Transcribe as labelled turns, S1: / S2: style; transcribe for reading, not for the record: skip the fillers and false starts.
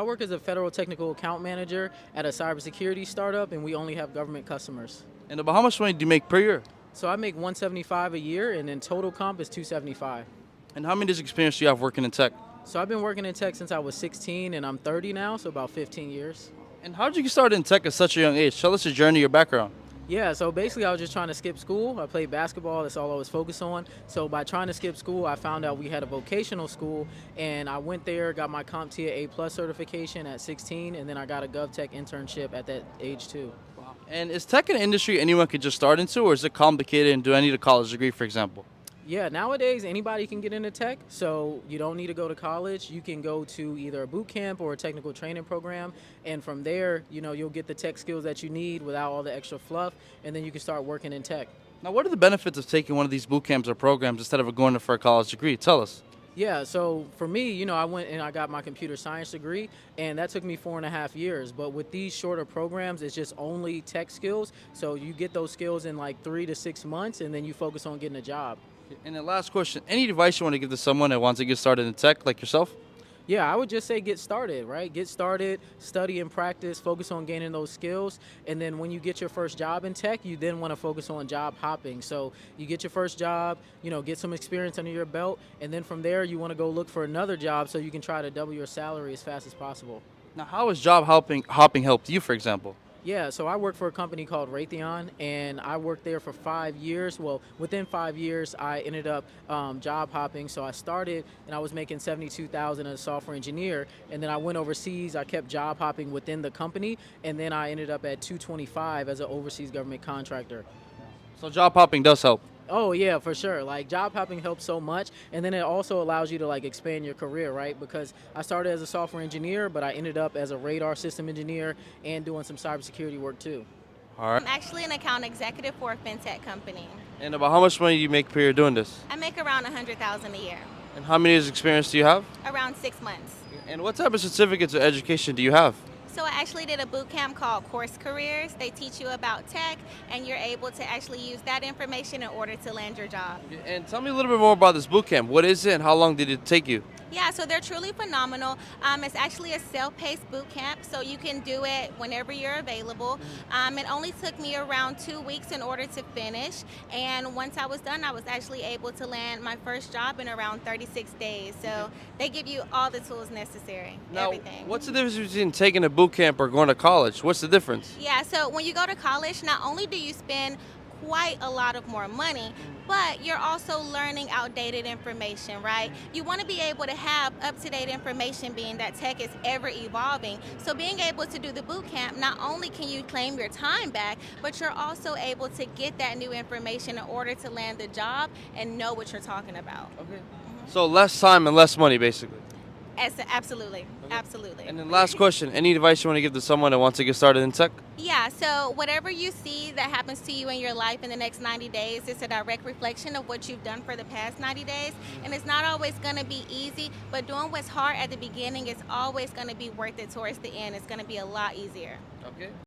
S1: I work as a federal technical account manager at a cybersecurity startup, and we only have government customers.
S2: And about how much money do you make per year?
S1: So I make 175 a year, and then total comp is 275.
S2: And how many years experience do you have working in tech?
S1: So I've been working in tech since I was 16, and I'm 30 now, so about 15 years.
S2: And how did you get started in tech at such a young age? Tell us your journey, your background.
S1: Yeah, so basically I was just trying to skip school. I played basketball, that's all I was focused on. So by trying to skip school, I found out we had a vocational school, and I went there, got my CompTIA A+ certification at 16, and then I got a GovTech internship at that age too.
S2: And is tech an industry anyone could just start into, or is it complicated and do I need a college degree, for example?
S1: Yeah, nowadays anybody can get into tech, so you don't need to go to college. You can go to either a boot camp or a technical training program, and from there, you'll get the tech skills that you need without all the extra fluff, and then you can start working in tech.
S2: Now, what are the benefits of taking one of these boot camps or programs instead of going for a college degree? Tell us.
S1: Yeah, so for me, I went and I got my computer science degree, and that took me 4.5 years. But with these shorter programs, it's just only tech skills. So you get those skills in like 3 to 6 months, and then you focus on getting a job.
S2: And the last question, any advice you want to give to someone that wants to get started in tech like yourself?
S1: Yeah, I would just say get started, right? Get started, study and practice, focus on gaining those skills. And then when you get your first job in tech, you then want to focus on job hopping. So you get your first job, get some experience under your belt. And then from there, you want to go look for another job so you can try to double your salary as fast as possible.
S2: Now, how has job hopping helped you, for example?
S1: Yeah, so I work for a company called Raytheon, and I worked there for 5 years. Well, within 5 years, I ended up job hopping. So I started, and I was making 72,000 as a software engineer, and then I went overseas. I kept job hopping within the company, and then I ended up at 225 as an overseas government contractor.
S2: So job hopping does help.
S1: Oh yeah, for sure. Like job hopping helps so much, and then it also allows you to like expand your career, right? Because I started as a software engineer, but I ended up as a radar system engineer and doing some cybersecurity work too.
S2: All right.
S3: I'm actually an account executive for a fintech company.
S2: And about how much money do you make per year doing this?
S3: I make around 100,000 a year,
S2: And how many years experience do you have?
S3: around 6 months.
S2: And what type of certificates or education do you have?
S3: So I actually did a boot camp called Course Careers. They teach you about tech, and you're able to actually use that information in order to land your job.
S2: And tell me a little bit more about this boot camp. What is it and how long did it take you?
S3: Yeah, so they're truly phenomenal. It's actually a self-paced boot camp, so you can do it whenever you're available. It only took me around 2 weeks in order to finish, and once I was done, I was actually able to land my first job in around 36 days. So they give you all the tools necessary,
S2: Now,
S3: everything.
S2: what's the difference between taking a boot camp or going to college? What's the difference?
S3: Yeah, so when you go to college, not only do you spend quite a lot of more money, but you're also learning outdated information, right? You want to be able to have up-to-date information, being that tech is ever evolving. So being able to do the boot camp, not only can you claim your time back, but you're also able to get that new information in order to land the job and know what you're talking about.
S2: Okay. So less time and less money, basically.
S3: Absolutely, absolutely.
S2: And then last question, any advice you want to give to someone that wants to get started in tech?
S3: Yeah, so whatever you see that happens to you in your life in the next 90 days, it's a direct reflection of what you've done for the past 90 days. And it's not always going to be easy, but doing what's hard at the beginning is always going to be worth it towards the end. It's going to be a lot easier.
S2: Okay.